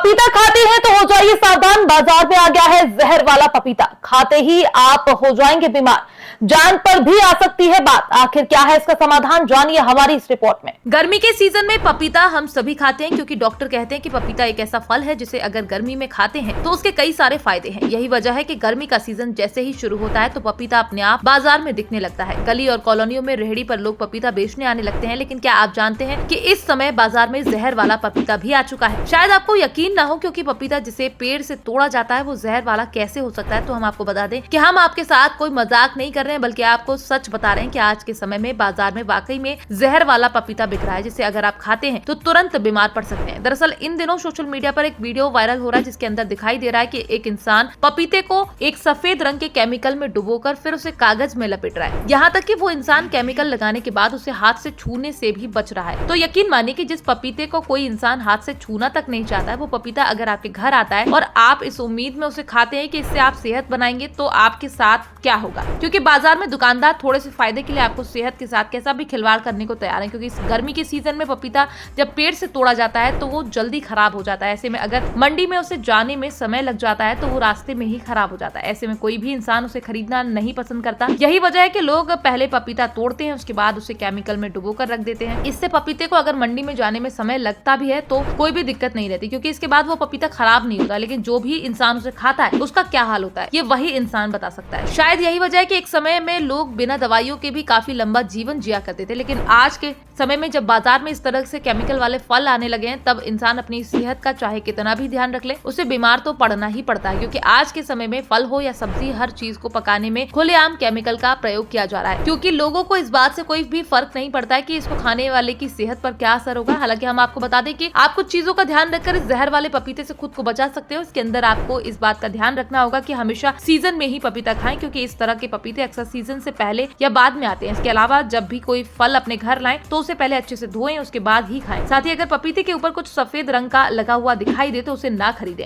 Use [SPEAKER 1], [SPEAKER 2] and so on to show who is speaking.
[SPEAKER 1] पपीता खाते हैं तो हो जाइए सावधान, बाजार में आ गया है जहर वाला पपीता। खाते ही आप हो जाएंगे बीमार, जान पर भी आ सकती है बात। आखिर क्या है इसका समाधान, जानिए हमारी इस रिपोर्ट में।
[SPEAKER 2] गर्मी के सीजन में पपीता हम सभी खाते हैं क्योंकि डॉक्टर कहते हैं कि पपीता एक ऐसा फल है जिसे अगर गर्मी में खाते हैं तो उसके कई सारे फायदे हैं। यही वजह है कि गर्मी का सीजन जैसे ही शुरू होता है तो पपीता अपने आप बाजार में दिखने लगता है। गली और कॉलोनियों में रेहड़ी पर लोग पपीता बेचने आने लगते हैं। लेकिन क्या आप जानते हैं कि इस समय बाजार में जहर वाला पपीता भी आ चुका है? शायद आपको यकीन ना हो क्योंकि पपीता जिसे पेड़ से तोड़ा जाता है वो जहर वाला कैसे हो सकता है। तो हम आपको बता दें कि हम आपके साथ कोई मजाक नहीं कर रहे हैं बल्कि आपको सच बता रहे हैं कि आज के समय में बाजार में वाकई में जहर वाला पपीता बिक रहा है जिसे अगर आप खाते हैं तो तुरंत बीमार पड़ सकते हैं। दरअसल इन दिनों सोशल मीडिया पर एक वीडियो वायरल हो रहा है जिसके अंदर दिखाई दे रहा है कि एक इंसान पपीते को एक सफेद रंग के केमिकल में डुबोकर फिर उसे कागज में लपेट रहा है। यहाँ तक कि वो इंसान केमिकल लगाने के बाद उसे हाथ से छूने से भी बच रहा है। तो यकीन मानिए कि जिस पपीते को कोई इंसान हाथ से छूना तक नहीं चाहता है वो पपीता अगर आपके घर आता है और आप इस उम्मीद में उसे खाते हैं कि इससे आप सेहत बनाएंगे तो आपके साथ क्या होगा। क्योंकि बाजार में दुकानदार थोड़े से फायदे के लिए आपको सेहत के साथ कैसा भी खिलवाड़ करने को तैयार है। क्योंकि इस गर्मी के सीजन में पपीता जब पेड़ से तोड़ा जाता है तो वो जल्दी खराब हो जाता है। ऐसे में अगर मंडी में उसे जाने में समय लग जाता है तो वो रास्ते में ही खराब हो जाता है। ऐसे में कोई भी इंसान उसे खरीदना नहीं पसंद करता। यही वजह है कि लोग पहले पपीता तोड़ते हैं, उसके बाद उसे केमिकल में डुबोकर रख देते हैं। इससे पपीते को अगर मंडी में जाने में समय लगता भी है तो कोई भी दिक्कत नहीं रहती क्योंकि इसके बाद वो पपीता खराब नहीं होता। लेकिन जो भी इंसान उसे खाता है उसका क्या हाल होता है ये वही इंसान बता सकता है। शायद यही वजह है कि एक समय में लोग बिना दवाइयों के भी काफी लंबा जीवन जिया करते थे। लेकिन आज के समय में जब बाजार में इस तरह से केमिकल वाले फल आने लगे हैं तब इंसान अपनी सेहत का चाहे कितना भी ध्यान रख ले उसे बीमार तो पड़ना ही पड़ता है। क्योंकि आज के समय में फल हो या सब्जी, हर चीज को पकाने में खुलेआम केमिकल का प्रयोग किया जा रहा है। क्योंकि लोगों को इस बात से कोई भी फर्क नहीं पड़ता है कि इसको खाने वाले की सेहत पर क्या असर होगा। हालांकि हम आपको बता दें कि आप कुछ चीजों का ध्यान रखकर इस जहर वाले पपीते से खुद को बचा सकते हो। इसके अंदर आपको इस बात का ध्यान रखना होगा कि हमेशा सीजन में ही पपीता खाएं क्योंकि इस तरह के पपीते अक्सर सीजन से पहले या बाद में आते हैं। इसके अलावा जब भी कोई फल अपने घर लाएं तो उसे पहले अच्छे से धोएं, उसके बाद ही खाएं। साथ ही अगर पपीते के ऊपर कुछ सफेद रंग का लगा हुआ दिखाई दे तो उसे ना खरीदें।